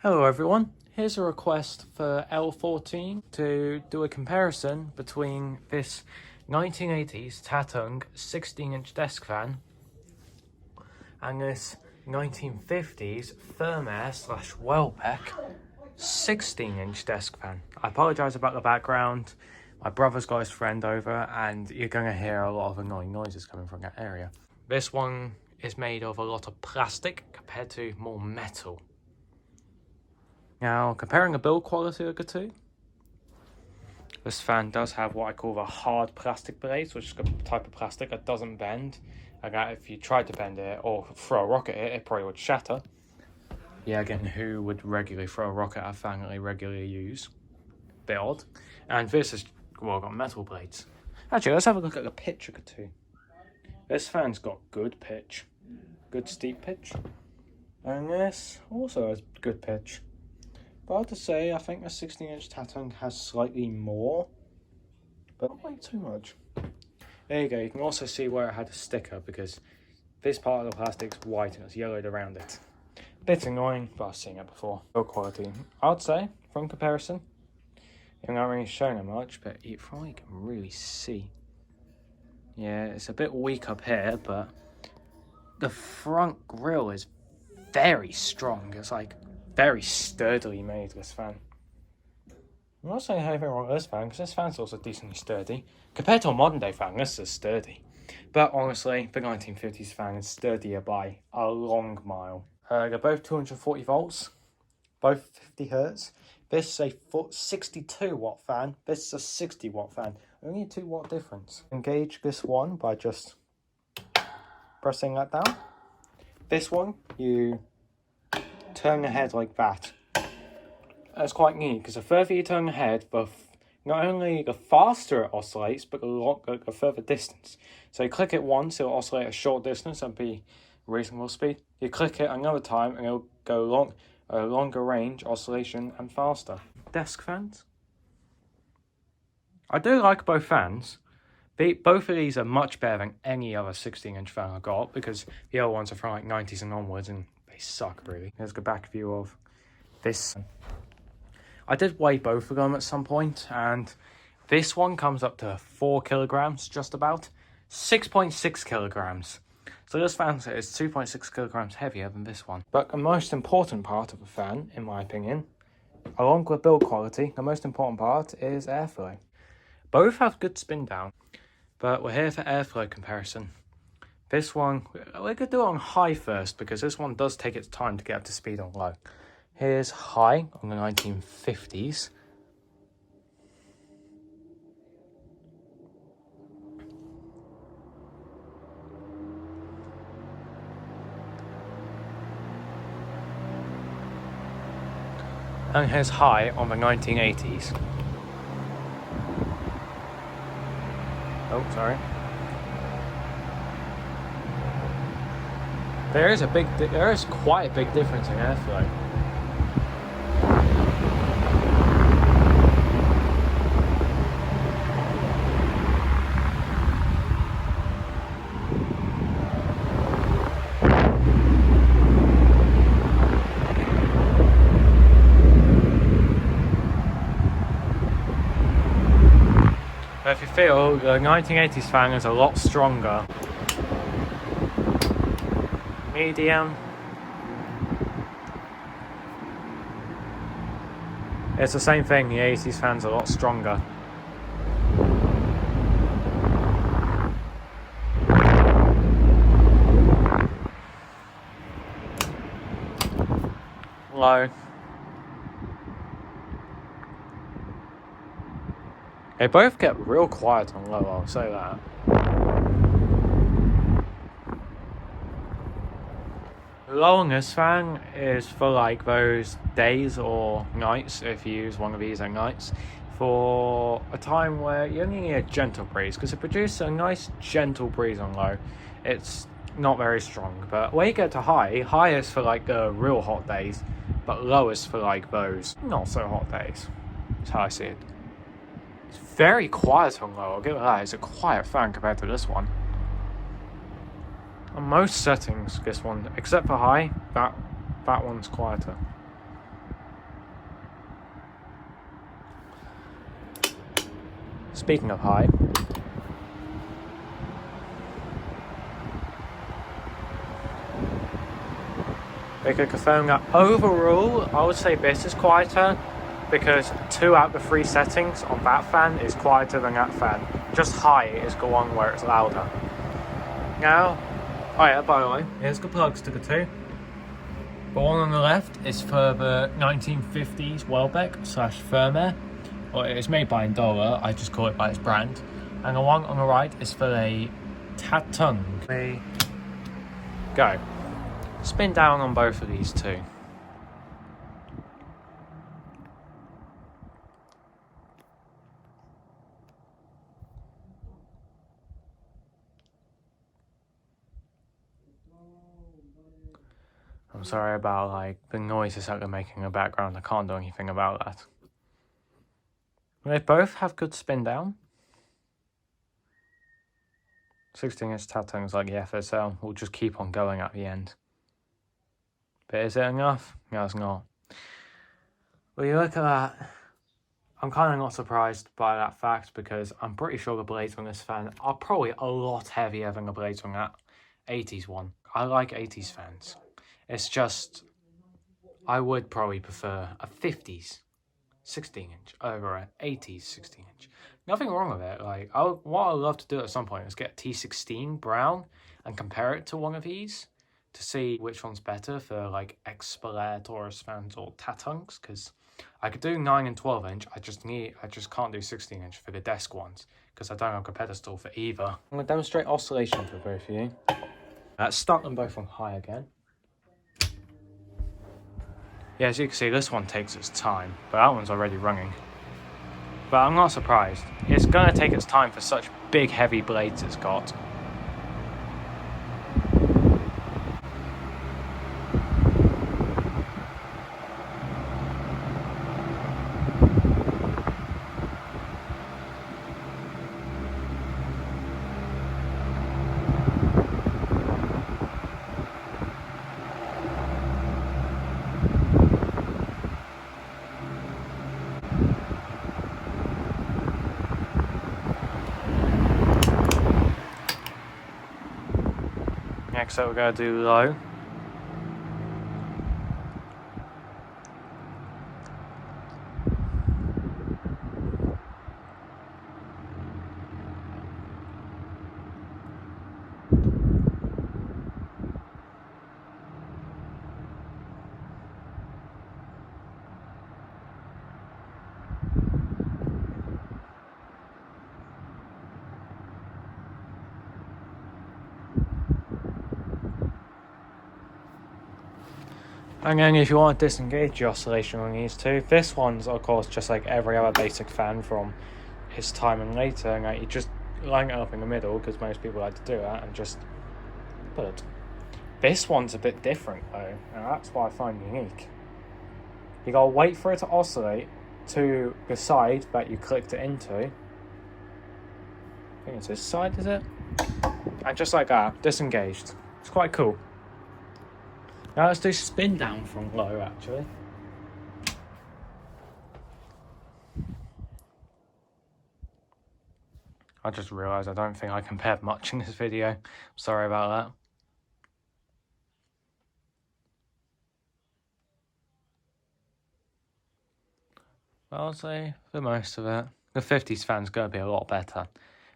Hello everyone, here's a request for L14 to do a comparison between this 1980s Tatung 16-inch desk fan and this 1950s Thermair / Welbeck 16-inch desk fan. I apologise about the background, my brother's got his friend over and you're going to hear a lot of annoying noises coming from that area. This one is made of a lot of plastic compared to more metal. Now, comparing the build quality of the two, this fan does have what I call the hard plastic blades, which is a type of plastic that doesn't bend. Like that, if you tried to bend it or throw a rock at it, it probably would shatter. Yeah, again, who would regularly throw a rock at a fan that they regularly use? Bit odd. And this has, well, got metal blades. Actually, let's have a look at the pitch of the two. This fan's got good pitch, good steep pitch. And this also has good pitch. But I have to say, I think the 16-inch Tatung has slightly more, but not like too much. There you go, you can also see where it had a sticker because this part of the plastic's white and it's yellowed around it. Bit annoying, but I've seen it before. Build quality, I'd say, from comparison, I'm not really showing it much, but you probably can really see. Yeah, it's a bit weak up here, but the front grille is very strong. It's like very sturdily made, this fan. I'm not saying anything wrong with this fan, because this fan's also decently sturdy. Compared to a modern day fan, this is sturdy. But honestly, the 1950s fan is sturdier by a long mile. They're both 240 volts, both 50 hertz. This is a 62 watt fan, this is a 60 watt fan. Only a 2 watt difference. Engage this one by just pressing that down. This one, you turn the head like that. That's quite neat because the further you turn the head, not only the faster it oscillates, but the further distance. So you click it once, it'll oscillate a short distance and be reasonable speed. You click it another time and it'll go a longer range oscillation and faster. Desk fans. I do like both fans. Both of these are much better than any other 16-inch fan I got because the other ones are from like 90s and onwards and they suck really. Here's the back view of this. I did weigh both of them at some point and this one comes up to 4 kilograms, just about. 6.6 kilograms. So this fan is 2.6 kilograms heavier than this one. But the most important part of the fan, in my opinion, along with build quality, the most important part is airflow. Both have good spin down, but we're here for airflow comparison. This one, we could do it on high first because this one does take its time to get up to speed on low. Here's high on the 1950s. And here's high on the 1980s. Oh, sorry. There is quite a big difference in airflow. But if you feel, the 1980s fan is a lot stronger. Medium. It's the same thing, the 80s fan's a lot stronger. Low. They both get real quiet on low, I'll say that. Low on this fan is for like those days or nights, if you use one of these at nights, for a time where you only need a gentle breeze, because it produces a nice gentle breeze on low. It's not very strong, but when you get to high is for like the real hot days, but low is for like those not so hot days. That's how I see it. It's very quiet on low, I'll give it that. It's a quiet fan compared to this one. On most settings, this one, except for high, that one's quieter. speaking of high, we could confirm that overall, I would say this is quieter, because 2 out of the 3 settings on that fan is quieter than that fan. Just high is the one where it's louder. Now, oh yeah, by the way, here's the plug sticker too. The one on the left is for the 1950s Welbeck / Thermair. Well, it's made by Indola, I just call it by its brand. And the one on the right is for a tatung. We go. Spin down on both of these two. I'm sorry about like the noises that they're making in the background. I can't do anything about that. They both have good spin down. 16-inch tatung is like the FSL. We'll just keep on going at the end. But is it enough? No, it's not. Well, you look at that. I'm kind of not surprised by that fact because I'm pretty sure the blades on this fan are probably a lot heavier than the blades on that 80s one. I like 80s fans. It's just, I would probably prefer a 50s 16-inch over an 80s 16-inch. Nothing wrong with it. Like, what I'd love to do at some point is get a T16 brown and compare it to one of these to see which one's better for like Taurus fans or tatungs, because I could do 9 and 12-inch. I just can't do 16-inch for the desk ones because I don't have a pedestal for either. I'm gonna demonstrate oscillation for both of you. Let's start them both on high again. Yeah, as you can see, this one takes its time, but that one's already running. But I'm not surprised. It's gonna take its time for such big, heavy blades it's got. Next up, we're going to do low. And then if you want to disengage the oscillation on these two, this one's of course just like every other basic fan from its time and later, and like, you just line it up in the middle because most people like to do that and just put it. This one's a bit different though, and that's what I find unique. You gotta wait for it to oscillate to the side that you clicked it into. I think it's this side, is it? And just like that, disengaged. It's quite cool. Now let's do spin down from low, actually. I just realised I don't think I compared much in this video. Sorry about that. I'll say for most of it, the 50s fan's going to be a lot better.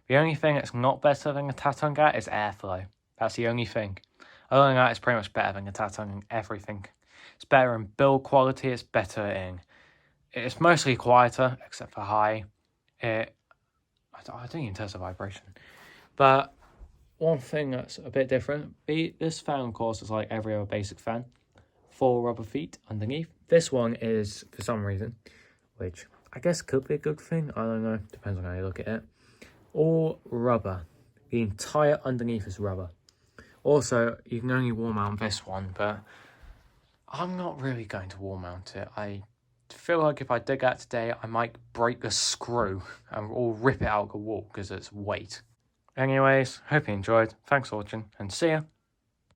The only thing that's not better than a tatung is airflow. That's the only thing. Other than that, it's pretty much better than a tatung in everything. It's better in build quality, it's better in... It's mostly quieter, except for high. I don't even test the vibration. But one thing that's a bit different, this fan, of course, is like every other basic fan. 4 rubber feet underneath. This one is, for some reason, which I guess could be a good thing, I don't know, depends on how you look at it, all rubber. The entire underneath is rubber. Also, you can only wall mount this one, but I'm not really going to wall mount it. I feel like if I dig out today, I might break the screw or rip it out of the wall because it's weight. Anyways, hope you enjoyed. Thanks for watching, and see ya.